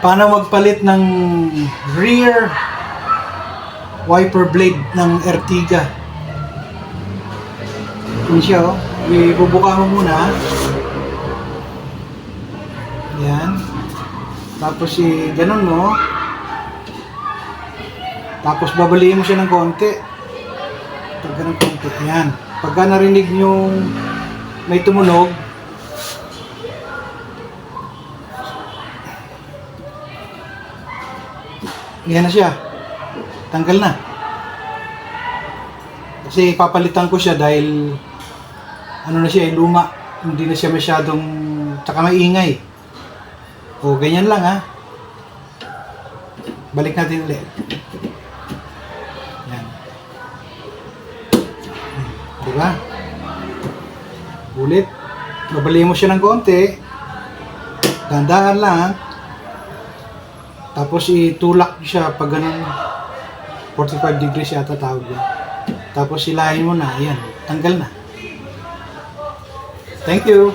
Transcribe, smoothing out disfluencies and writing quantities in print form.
Paano magpalit ng rear wiper blade ng Ertiga? Yun siya, oh. Ibubuka mo muna. Yan. Tapos ganun mo. Tapos babaliin mo siya ng konti. Pag ganun konti. Yan. Pagka narinig nyo may tumunog, yan na siya. Tanggal na. Kasi papalitan ko siya dahil ano na siya, luma. Hindi na siya masyadong tsaka maingay. O ganyan lang ha. Balik natin ulit. Yan. Diba? Ulit. Babaliin mo siya ng konti. Dandahan lang. Tapos itulak siya pag ganun 45 degrees yata tawag yan. Tapos silahin mo na, ayan, tanggal na. Thank you.